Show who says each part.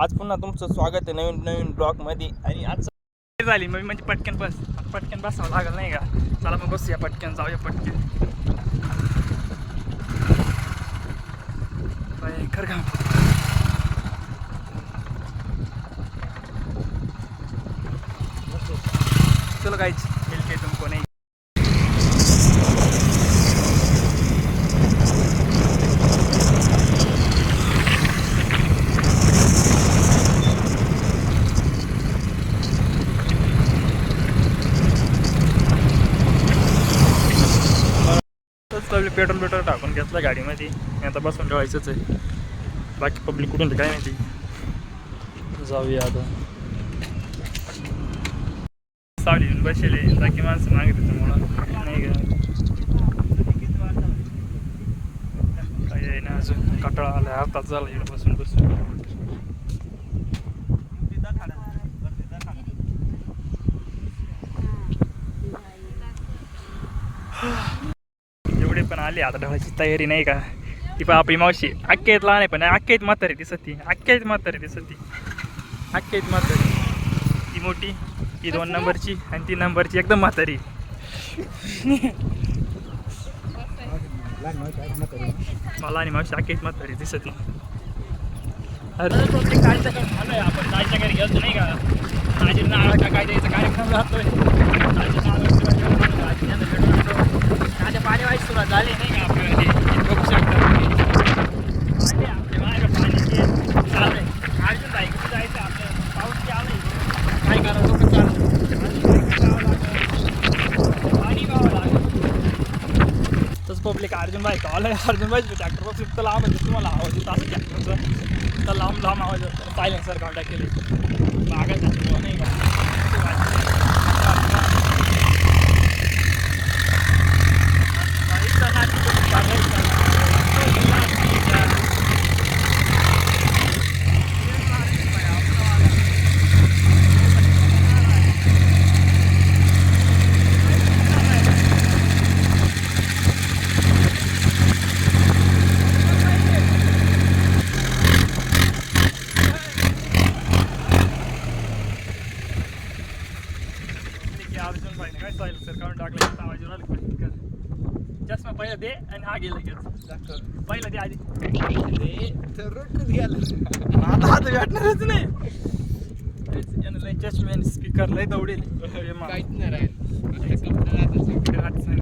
Speaker 1: आज पुन्हा तुमचं स्वागत आहे नवीन ब्लॉगमध्ये. आणि आज झाली म्हणजे पटकन बसावं लागलं नाही का. चला मग बसूया पटकन, जाऊया पटकन. खर का चलो गाइस मिलते हैं तुमको नहीं. पेट्रोल टाकून घेतलं गाडीमध्ये. मी आता बसून ठेवायचंच आहे. बाकी पब्लिक कुठून काय माहिती. जाऊया आता. सावली बसले बाकी माणसं मागे त्याच्यामुळं नाही का काही आहे ना. अजून कटाळा आला, आताच झाला इकडं बसून एवढे पण आले आता ढवायची तयारी नाही का. ती पण आपली मावशी अख्ख्यात लहान आहे पण अख्ख्यात म्हातारी दिसत ती. अख्ख्यात म्हातारी ती मोठी, ही 2 नंबरची आणि 3 नंबरची एकदम म्हातारी. मला आणि मावशी अख्ख्यात म्हातारी दिसत ती. अरे कायचं काम झालं आहे. आपण जायच्या घरी गेलो नाही का. माझी नारळ का काय द्यायचा कार्यक्रम राहतोय. माझ्या पाण्यावायची सुरुवात झाली नाही का. आपल्याला बघू शकता आपल्या मागे पाणी चालू आहे. अर्जुन बाईक जायचं आपलं. पाऊस की आलं काय करावं लोक पाणी गावं लागेल. तसं पब्लिक अर्जुन बाईक आलं. अर्जुन बाईक ट्रॅक्टर बसून तर लांब म्हणजे तुम्हाला आवाज येत असं ट्रॅक्टरचं तर लांब आवाज येतो. सायलेन्सर कॉन्टॅक्ट केले मागत नाही का. अर्जुन भाईने काय सायलेन्सर काढून टाकलं. आवाज चष्मा पहिला दे आणि हा गेला लगेच. पहिला दे आधी आता हात भेटणारच नाही. चष्मे स्पीकर लय दौडेल.